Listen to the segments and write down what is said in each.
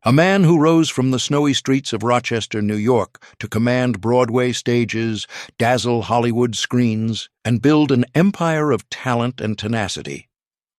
A man who rose from the snowy streets of Rochester, New York, to command Broadway stages, dazzle Hollywood screens, and build an empire of talent and tenacity.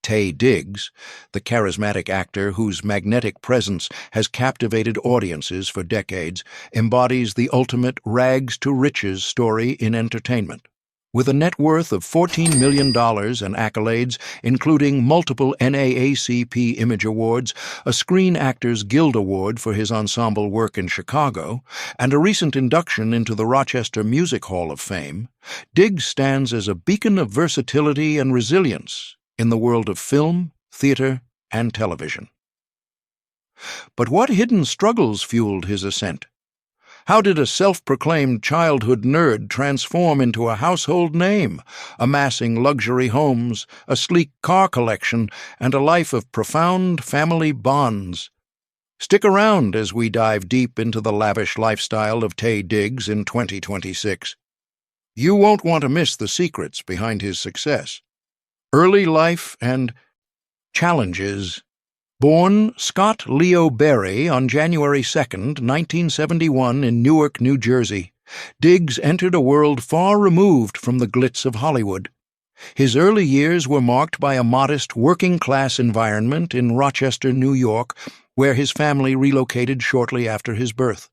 Taye Diggs, the charismatic actor whose magnetic presence has captivated audiences for decades, embodies the ultimate rags-to-riches story in entertainment. With a net worth of $14 million and accolades, including multiple NAACP Image Awards, a Screen Actors Guild Award for his ensemble work in Chicago, and a recent induction into the Rochester Music Hall of Fame, Diggs stands as a beacon of versatility and resilience in the world of film, theater, and television. But what hidden struggles fueled his ascent? How did a self-proclaimed childhood nerd transform into a household name, amassing luxury homes, a sleek car collection, and a life of profound family bonds? Stick around as we dive deep into the lavish lifestyle of Taye Diggs in 2026. You won't want to miss the secrets behind his success. Early life and challenges. Born Scott Leo Berry on January 2, 1971 in Newark, New Jersey, Diggs entered a world far removed from the glitz of Hollywood. His early years were marked by a modest working-class environment in Rochester, New York, where his family relocated shortly after his birth.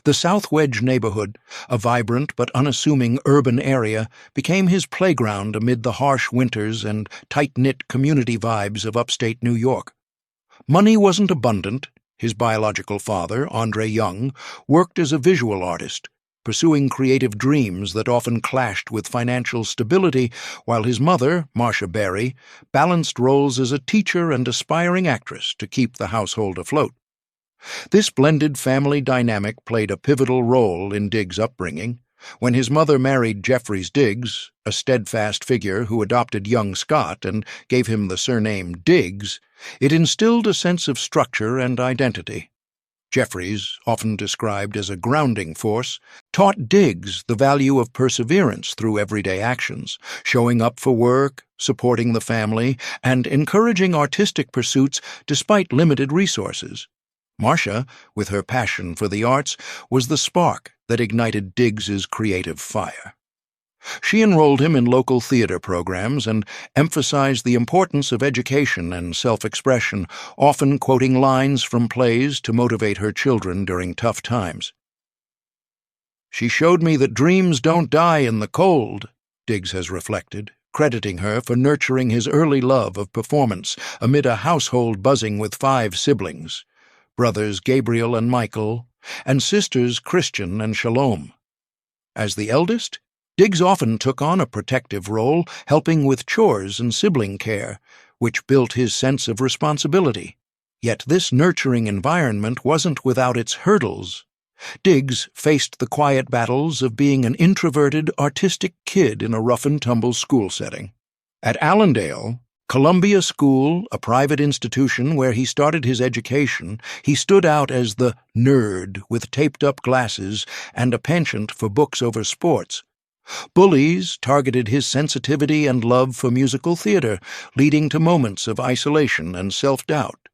The South Wedge neighborhood, a vibrant but unassuming urban area, became his playground amid the harsh winters and tight-knit community vibes of upstate New York. Money wasn't abundant. His biological father, Andre Young, worked as a visual artist, pursuing creative dreams that often clashed with financial stability, while his mother, Marcia Berry, balanced roles as a teacher and aspiring actress to keep the household afloat. This blended family dynamic played a pivotal role in Diggs' upbringing. When his mother married Jeffries Diggs, a steadfast figure who adopted young Scott and gave him the surname Diggs, it instilled a sense of structure and identity. Jeffries, often described as a grounding force, taught Diggs the value of perseverance through everyday actions, showing up for work, supporting the family, and encouraging artistic pursuits despite limited resources. Marcia, with her passion for the arts, was the spark that ignited Diggs's creative fire. She enrolled him in local theater programs and emphasized the importance of education and self-expression, often quoting lines from plays to motivate her children during tough times. "She showed me that dreams don't die in the cold," Diggs has reflected, crediting her for nurturing his early love of performance amid a household buzzing with 5 siblings, brothers Gabriel and Michael, and sisters Christian and Shalom. As the eldest, Diggs often took on a protective role, helping with chores and sibling care, which built his sense of responsibility. Yet this nurturing environment wasn't without its hurdles. Diggs faced the quiet battles of being an introverted, artistic kid in a rough-and-tumble school setting. At Allendale, Columbia School, a private institution where he started his education, he stood out as the nerd with taped-up glasses and a penchant for books over sports. Bullies targeted his sensitivity and love for musical theater, leading to moments of isolation and self-doubt.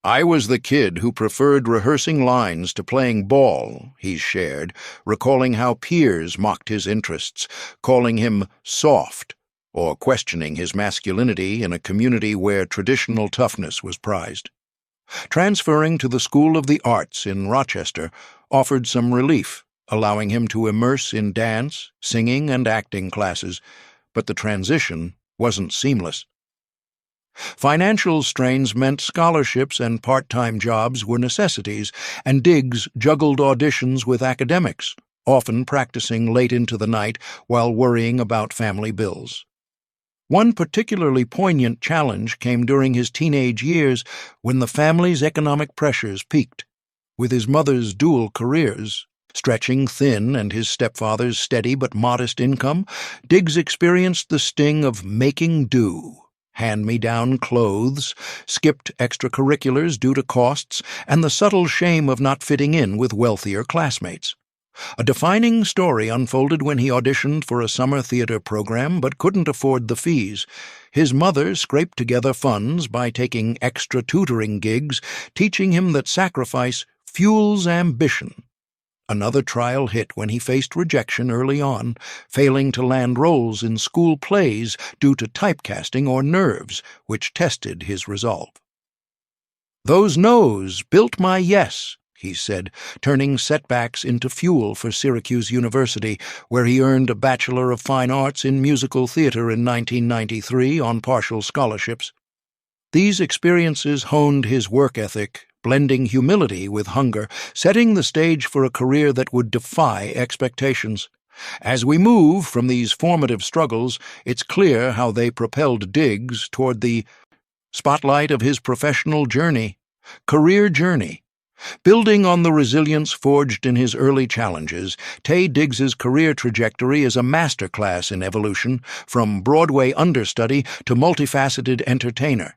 "I was the kid who preferred rehearsing lines to playing ball," he shared, recalling how peers mocked his interests, calling him soft, or questioning his masculinity in a community where traditional toughness was prized. Transferring to the School of the Arts in Rochester offered some relief, allowing him to immerse in dance, singing, and acting classes, but the transition wasn't seamless. Financial strains meant scholarships and part-time jobs were necessities, and Diggs juggled auditions with academics, often practicing late into the night while worrying about family bills. One particularly poignant challenge came during his teenage years when the family's economic pressures peaked. With his mother's dual careers stretching thin and his stepfather's steady but modest income, Diggs experienced the sting of making do. Hand-me-down clothes, skipped extracurriculars due to costs, and the subtle shame of not fitting in with wealthier classmates. A defining story unfolded when he auditioned for a summer theater program but couldn't afford the fees. His mother scraped together funds by taking extra tutoring gigs, teaching him that sacrifice fuels ambition. Another trial hit when he faced rejection early on, failing to land roles in school plays due to typecasting or nerves, which tested his resolve. "Those no's built my yes," he said, turning setbacks into fuel for Syracuse University, where he earned a Bachelor of Fine Arts in Musical Theater in 1993 on partial scholarships. These experiences honed his work ethic, blending humility with hunger, setting the stage for a career that would defy expectations. As we move from these formative struggles, it's clear how they propelled Diggs toward the spotlight of his professional career journey. Building on the resilience forged in his early challenges, Taye Diggs's career trajectory is a masterclass in evolution, from Broadway understudy to multifaceted entertainer.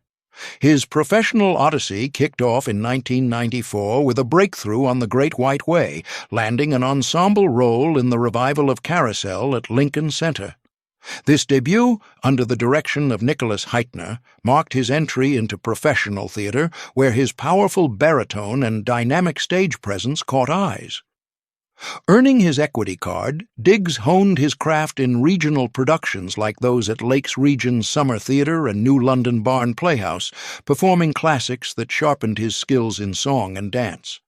His professional odyssey kicked off in 1994 with a breakthrough on The Great White Way, landing an ensemble role in the revival of Carousel at Lincoln Center. This debut, under the direction of Nicholas Heitner, marked his entry into professional theater, where his powerful baritone and dynamic stage presence caught eyes. Earning his equity card, Diggs honed his craft in regional productions like those at Lakes Region Summer Theatre and New London Barn Playhouse, performing classics that sharpened his skills in song and dance.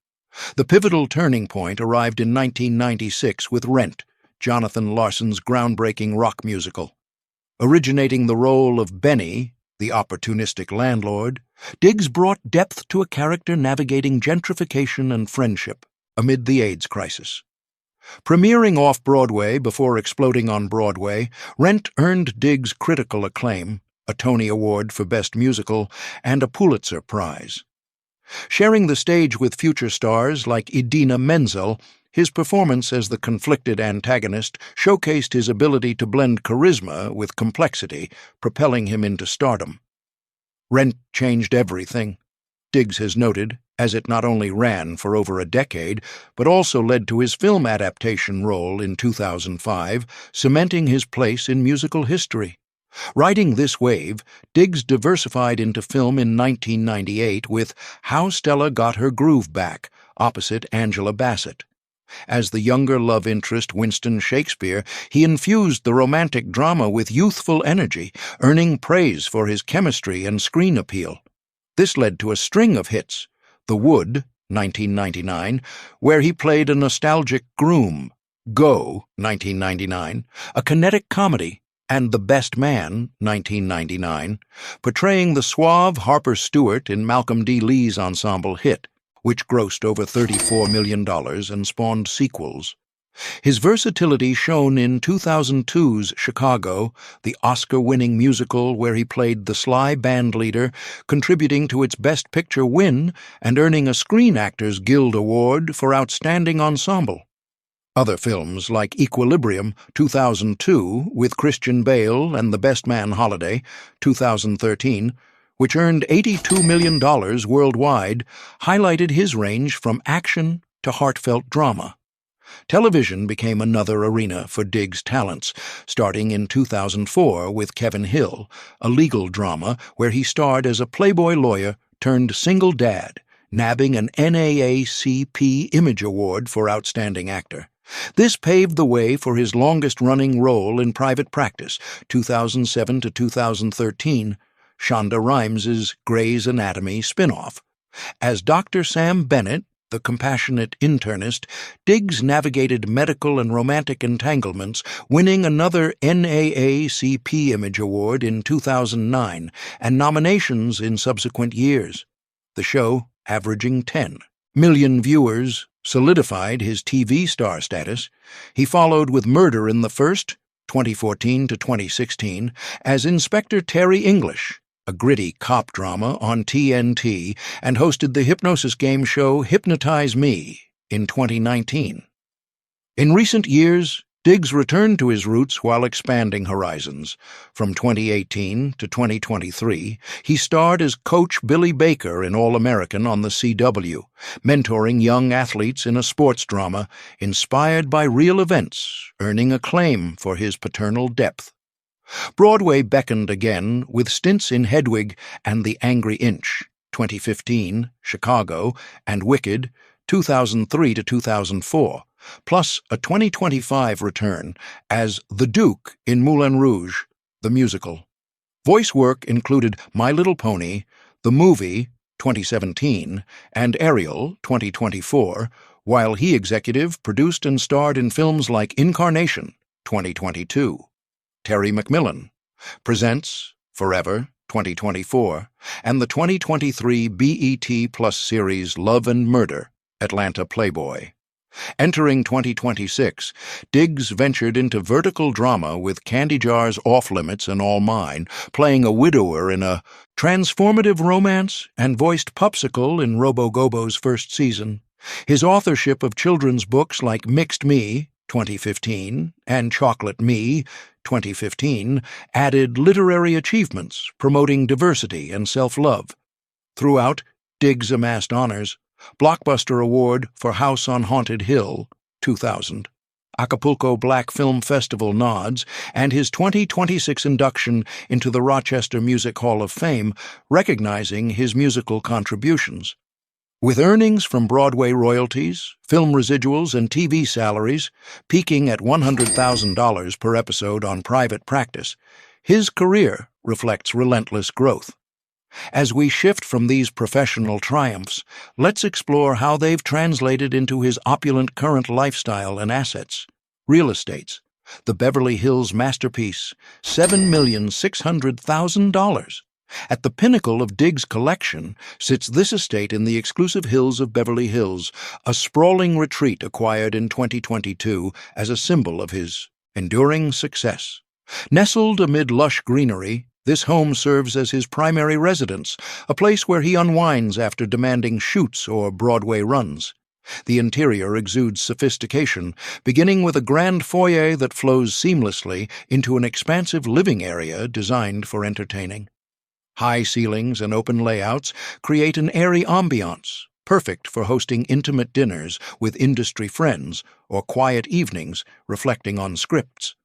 The pivotal turning point arrived in 1996 with Rent, Jonathan Larson's groundbreaking rock musical. Originating the role of Benny, the opportunistic landlord, Diggs brought depth to a character navigating gentrification and friendship amid the AIDS crisis. Premiering off-Broadway before exploding on Broadway, Rent earned Diggs critical acclaim, a Tony Award for Best Musical, and a Pulitzer Prize. Sharing the stage with future stars like Idina Menzel, his performance as the conflicted antagonist showcased his ability to blend charisma with complexity, propelling him into stardom. Rent changed everything, Diggs has noted, as it not only ran for over a decade, but also led to his film adaptation role in 2005, cementing his place in musical history. Riding this wave, Diggs diversified into film in 1998 with How Stella Got Her Groove Back, opposite Angela Bassett. As the younger love interest Winston Shakespeare, he infused the romantic drama with youthful energy, earning praise for his chemistry and screen appeal. This led to a string of hits: The Wood, 1999, where he played a nostalgic groom; Go, 1999, a kinetic comedy; and The Best Man, 1999, portraying the suave Harper Stewart in Malcolm D. Lee's ensemble hit, which grossed over $34 million and spawned sequels. His versatility shone in 2002's Chicago, the Oscar-winning musical where he played the sly band leader, contributing to its Best Picture win and earning a Screen Actors Guild Award for Outstanding Ensemble. Other films like Equilibrium, 2002, with Christian Bale and The Best Man Holiday, 2013, which earned $82 million worldwide, highlighted his range from action to heartfelt drama. Television became another arena for Diggs' talents, starting in 2004 with Kevin Hill, a legal drama where he starred as a Playboy lawyer turned single dad, nabbing an NAACP Image Award for Outstanding Actor. This paved the way for his longest-running role in Private Practice, 2007 to 2013, Shonda Rhimes' Grey's Anatomy spin-off. As Dr. Sam Bennett, the compassionate internist, Diggs navigated medical and romantic entanglements, winning another NAACP Image Award in 2009 and nominations in subsequent years. The show, averaging 10 million viewers, solidified his TV star status. He followed with Murder in the First, 2014 to 2016, as Inspector Terry English, a gritty cop drama on TNT, and hosted the hypnosis game show Hypnotize Me in 2019. In recent years, Diggs returned to his roots while expanding horizons. From 2018 to 2023, he starred as Coach Billy Baker in All-American on the CW, mentoring young athletes in a sports drama inspired by real events, earning acclaim for his paternal depth. Broadway beckoned again with stints in Hedwig and The Angry Inch, 2015, Chicago, and Wicked, 2003 to 2004, plus a 2025 return as the Duke in Moulin Rouge, the musical. Voice work included My Little Pony, The Movie, 2017, and Ariel, 2024, while he executive produced and starred in films like Incarnation, 2022. Terry McMillan presents Forever, 2024, and the 2023 BET Plus series Love and Murder, Atlanta Playboy. Entering 2026, Diggs ventured into vertical drama with Candy Jars Off Limits and All Mine, playing a widower in a transformative romance, and voiced Popsicle in Robo-Gobo's first season. His authorship of children's books like Mixed Me, 2015, and Chocolate Me, 2015, added literary achievements promoting diversity and self-love. Throughout, Diggs amassed honors: Blockbuster Award for House on Haunted Hill, 2000, Acapulco Black Film Festival nods, and his 2026 induction into the Rochester Music Hall of Fame, recognizing his musical contributions. With earnings from Broadway royalties, film residuals, and TV salaries peaking at $100,000 per episode on private practice, his career reflects relentless growth. As we shift from these professional triumphs, let's explore how they've translated into his opulent current lifestyle and assets. Real estates. The Beverly Hills masterpiece, $7,600,000. At the pinnacle of Diggs' collection sits this estate in the exclusive hills of Beverly Hills, a sprawling retreat acquired in 2022 as a symbol of his enduring success. Nestled amid lush greenery, this home serves as his primary residence, a place where he unwinds after demanding shoots or Broadway runs. The interior exudes sophistication, beginning with a grand foyer that flows seamlessly into an expansive living area designed for entertaining. High ceilings and open layouts create an airy ambiance, perfect for hosting intimate dinners with industry friends or quiet evenings reflecting on scripts.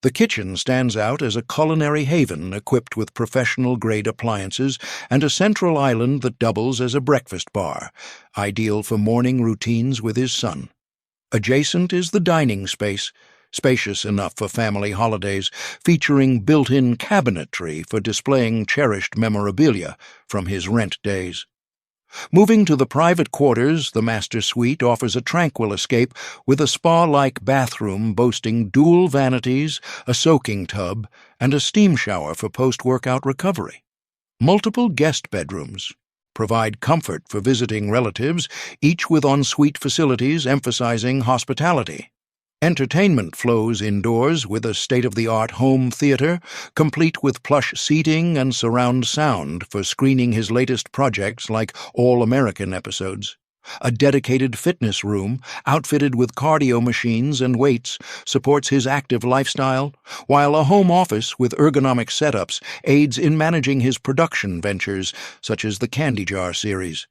The kitchen stands out as a culinary haven equipped with professional-grade appliances and a central island that doubles as a breakfast bar, ideal for morning routines with his son. Adjacent is the dining space, spacious enough for family holidays, featuring built-in cabinetry for displaying cherished memorabilia from his rent days. Moving to the private quarters, the master suite offers a tranquil escape with a spa-like bathroom boasting dual vanities, a soaking tub, and a steam shower for post-workout recovery. Multiple guest bedrooms provide comfort for visiting relatives, each with ensuite facilities emphasizing hospitality. Entertainment flows indoors with a state-of-the-art home theater, complete with plush seating and surround sound for screening his latest projects like All-American episodes. A dedicated fitness room, outfitted with cardio machines and weights, supports his active lifestyle, while a home office with ergonomic setups aids in managing his production ventures, such as the Candy Jar series.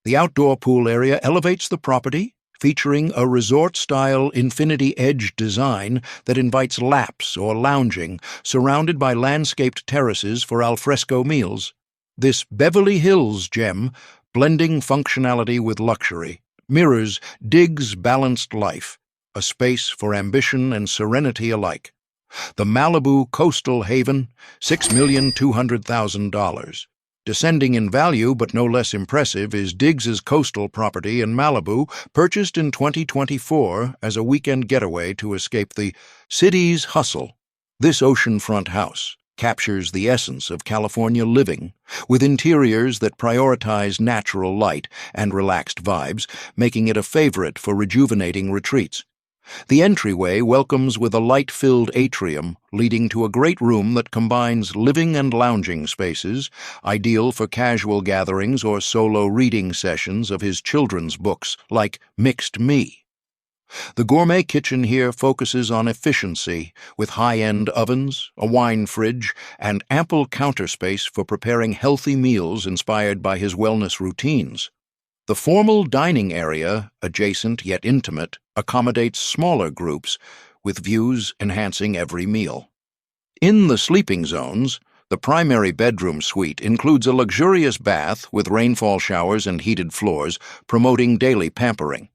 The outdoor pool area elevates the property, featuring a resort-style infinity edge design that invites laps or lounging, surrounded by landscaped terraces for alfresco meals. This Beverly Hills gem, blending functionality with luxury, mirrors Diggs' balanced life, a space for ambition and serenity alike. The Malibu Coastal Haven, $6,200,000. Descending in value but no less impressive is Diggs' coastal property in Malibu, purchased in 2024 as a weekend getaway to escape the city's hustle. This oceanfront house captures the essence of California living, with interiors that prioritize natural light and relaxed vibes, making it a favorite for rejuvenating retreats. The entryway welcomes with a light-filled atrium leading to a great room that combines living and lounging spaces, ideal for casual gatherings or solo reading sessions of his children's books like Mixed Me. The gourmet kitchen here focuses on efficiency, with high-end ovens, a wine fridge, and ample counter space for preparing healthy meals inspired by his wellness routines. The formal dining area, adjacent yet intimate, accommodates smaller groups, with views enhancing every meal. In the sleeping zones, the primary bedroom suite includes a luxurious bath with rainfall showers and heated floors, promoting daily pampering.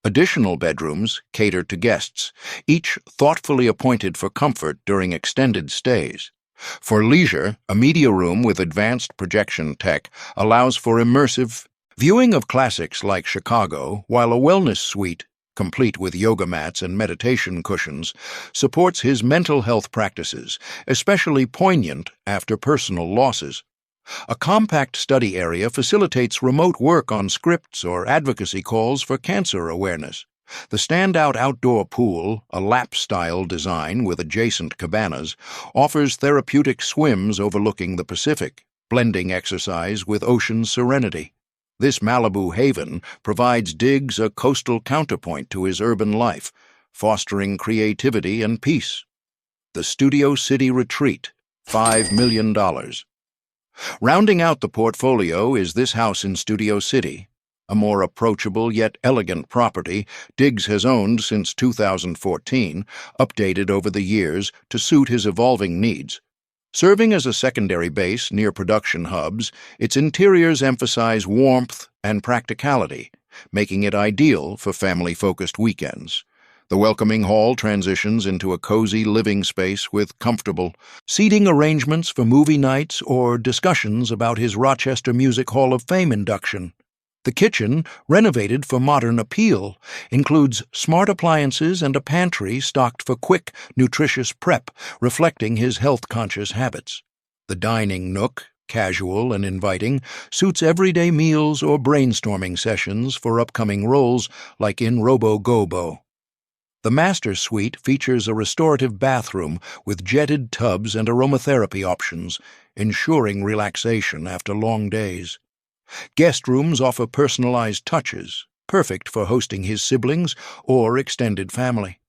Additional bedrooms cater to guests, each thoughtfully appointed for comfort during extended stays. For leisure, a media room with advanced projection tech allows for immersive viewing of classics like Chicago, while a wellness suite, complete with yoga mats and meditation cushions, supports his mental health practices, especially poignant after personal losses. A compact study area facilitates remote work on scripts or advocacy calls for cancer awareness. The standout outdoor pool, a lap-style design with adjacent cabanas, offers therapeutic swims overlooking the Pacific, blending exercise with ocean serenity. This Malibu haven provides Diggs a coastal counterpoint to his urban life, fostering creativity and peace. The Studio City Retreat, $5 million. Rounding out the portfolio is this house in Studio City, a more approachable yet elegant property Diggs has owned since 2014, updated over the years to suit his evolving needs. Serving as a secondary base near production hubs, its interiors emphasize warmth and practicality, making it ideal for family-focused weekends. The welcoming hall transitions into a cozy living space with comfortable seating arrangements for movie nights or discussions about his Rochester Music Hall of Fame induction. The kitchen, renovated for modern appeal, includes smart appliances and a pantry stocked for quick, nutritious prep, reflecting his health-conscious habits. The dining nook, casual and inviting, suits everyday meals or brainstorming sessions for upcoming roles like in Robo-Gobo. The master suite features a restorative bathroom with jetted tubs and aromatherapy options, ensuring relaxation after long days. Guest rooms offer personalized touches, perfect for hosting his siblings or extended family.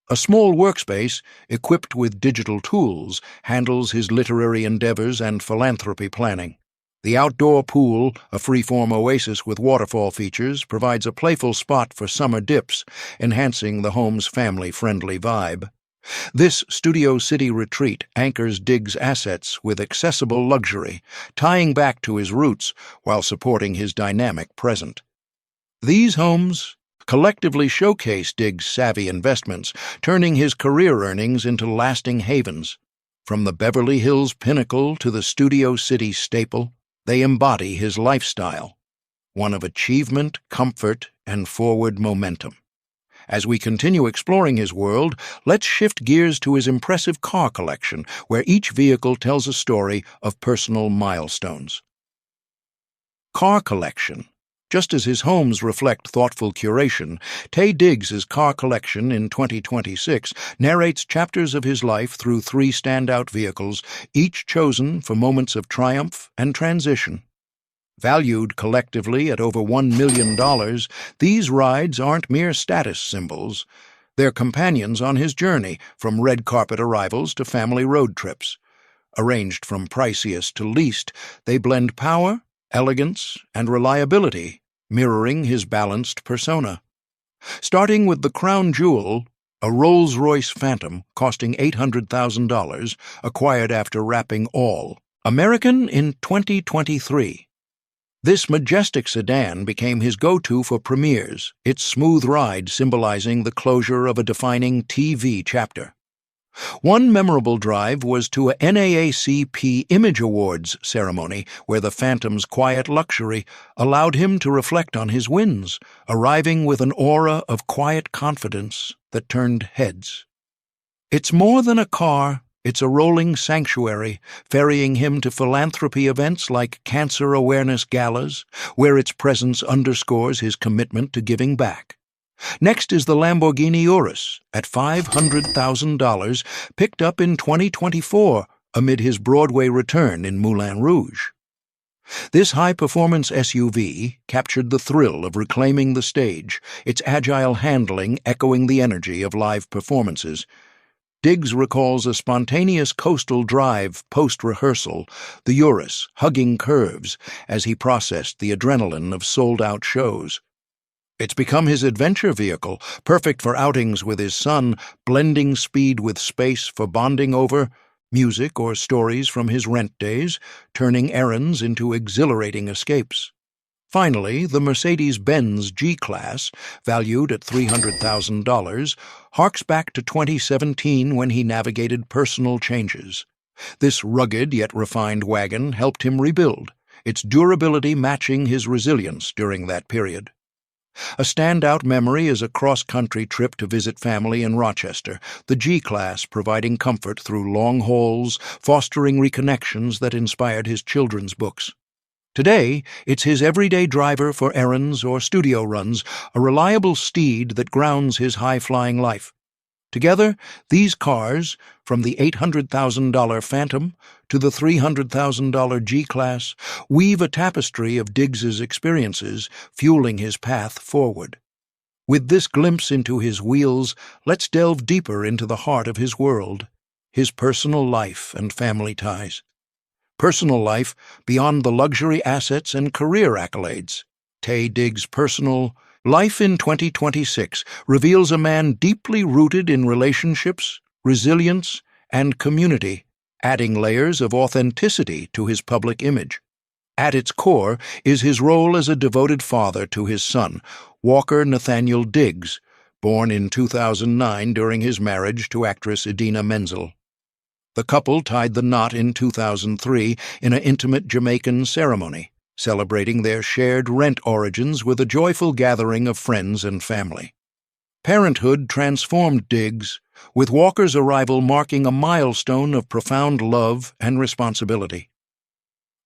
A small workspace, equipped with digital tools, handles his literary endeavors and philanthropy planning. The outdoor pool, a freeform oasis with waterfall features, provides a playful spot for summer dips, enhancing the home's family-friendly vibe. This Studio City retreat anchors Diggs' assets with accessible luxury, tying back to his roots while supporting his dynamic present. These homes collectively showcase Diggs' savvy investments, turning his career earnings into lasting havens. From the Beverly Hills pinnacle to the Studio City staple, they embody his lifestyle, one of achievement, comfort, and forward momentum. As we continue exploring his world, let's shift gears to his impressive car collection, where each vehicle tells a story of personal milestones. Car collection. Just as his homes reflect thoughtful curation, Taye Diggs' car collection in 2026 narrates chapters of his life through 3 standout vehicles, each chosen for moments of triumph and transition. Valued collectively at over $1 million, these rides aren't mere status symbols. They're companions on his journey, from red carpet arrivals to family road trips. Arranged from priciest to least, they blend power, elegance, and reliability, mirroring his balanced persona. Starting with the crown jewel, a Rolls-Royce Phantom costing $800,000, acquired after wrapping all American in 2023. This majestic sedan became his go-to for premieres, its smooth ride symbolizing the closure of a defining TV chapter. One memorable drive was to a NAACP Image Awards ceremony where the Phantom's quiet luxury allowed him to reflect on his wins, arriving with an aura of quiet confidence that turned heads. It's more than a car, it's a rolling sanctuary, ferrying him to philanthropy events like cancer awareness galas, where its presence underscores his commitment to giving back. Next is the Lamborghini Urus, at $500,000, picked up in 2024 amid his Broadway return in Moulin Rouge. This high-performance SUV captured the thrill of reclaiming the stage, its agile handling echoing the energy of live performances. Diggs recalls a spontaneous coastal drive post-rehearsal, the Urus hugging curves as he processed the adrenaline of sold-out shows. It's become his adventure vehicle, perfect for outings with his son, blending speed with space for bonding over music or stories from his rent days, turning errands into exhilarating escapes. Finally, the Mercedes-Benz G-Class, valued at $300,000, harks back to 2017 when he navigated personal changes. This rugged yet refined wagon helped him rebuild, its durability matching his resilience during that period. A standout memory is a cross-country trip to visit family in Rochester, the G-Class providing comfort through long hauls, fostering reconnections that inspired his children's books. Today, it's his everyday driver for errands or studio runs, a reliable steed that grounds his high-flying life. Together, these cars, from the $800,000 Phantom to the $300,000 G-Class, weave a tapestry of Diggs's experiences, fueling his path forward. With this glimpse into his wheels, let's delve deeper into the heart of his world, his personal life and family ties. Personal life beyond the luxury assets and career accolades. Taye Diggs' personal life in 2026 reveals a man deeply rooted in relationships, resilience, and community, adding layers of authenticity to his public image. At its core is his role as a devoted father to his son, Walker Nathaniel Diggs, born in 2009 during his marriage to actress Idina Menzel. The couple tied the knot in 2003 in an intimate Jamaican ceremony, celebrating their shared rent origins with a joyful gathering of friends and family. Parenthood transformed Diggs, with Walker's arrival marking a milestone of profound love and responsibility.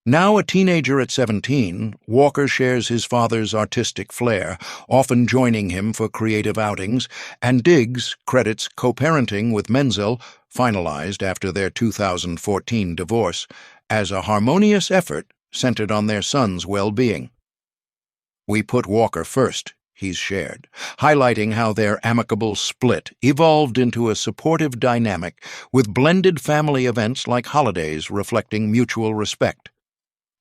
Now a teenager at 17, Walker shares his father's artistic flair, often joining him for creative outings, and Diggs credits co-parenting with Menzel, finalized after their 2014 divorce, as a harmonious effort centered on their son's well-being. "We put Walker first," he's shared, highlighting how their amicable split evolved into a supportive dynamic with blended family events like holidays reflecting mutual respect.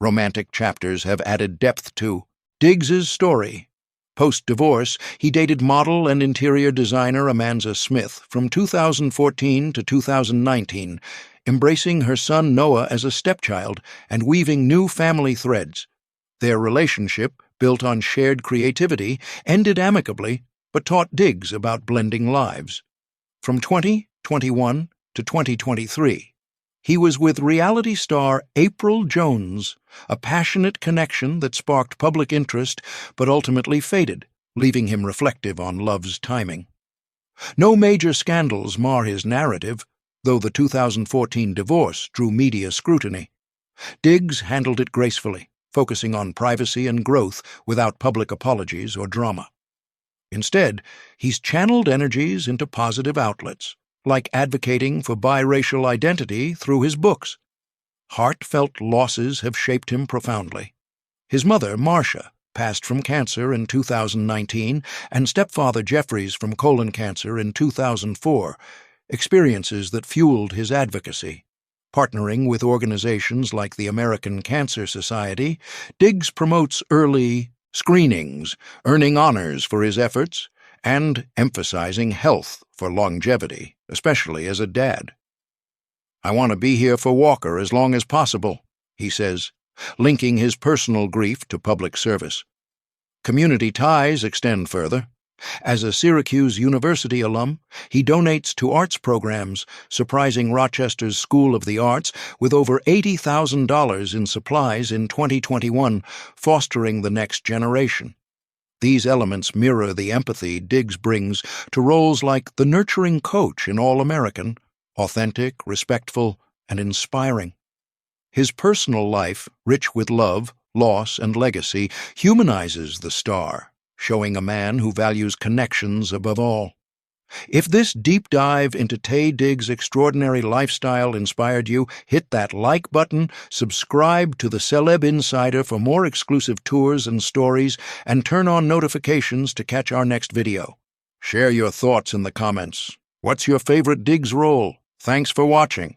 Romantic chapters have added depth to Diggs's story. Post-divorce, he dated model and interior designer Amanda Smith from 2014 to 2019, embracing her son Noah as a stepchild and weaving new family threads. Their relationship, built on shared creativity, ended amicably, but taught Diggs about blending lives. From 2021 to 2023, he was with reality star April Jones, a passionate connection that sparked public interest but ultimately faded, leaving him reflective on love's timing. No major scandals mar his narrative, though the 2014 divorce drew media scrutiny. Diggs handled it gracefully, focusing on privacy and growth without public apologies or drama. Instead, he's channeled energies into positive outlets, like advocating for biracial identity through his books. Heartfelt losses have shaped him profoundly. His mother, Marcia, passed from cancer in 2019, and stepfather Jeffries from colon cancer in 2004, experiences that fueled his advocacy. Partnering with organizations like the American Cancer Society, Diggs promotes early screenings, earning honors for his efforts, and emphasizing health for longevity, especially as a dad. "I want to be here for Walker as long as possible," he says, linking his personal grief to public service. Community ties extend further. As a Syracuse University alum, he donates to arts programs, surprising Rochester's School of the Arts with over $80,000 in supplies in 2021, fostering the next generation. These elements mirror the empathy Diggs brings to roles like the nurturing coach in All American, authentic, respectful, and inspiring. His personal life, rich with love, loss, and legacy, humanizes the star, showing a man who values connections above all. If this deep dive into Taye Diggs' extraordinary lifestyle inspired you, hit that like button, subscribe to the Celeb Insider for more exclusive tours and stories, and turn on notifications to catch our next video. Share your thoughts in the comments. What's your favorite Diggs role? Thanks for watching.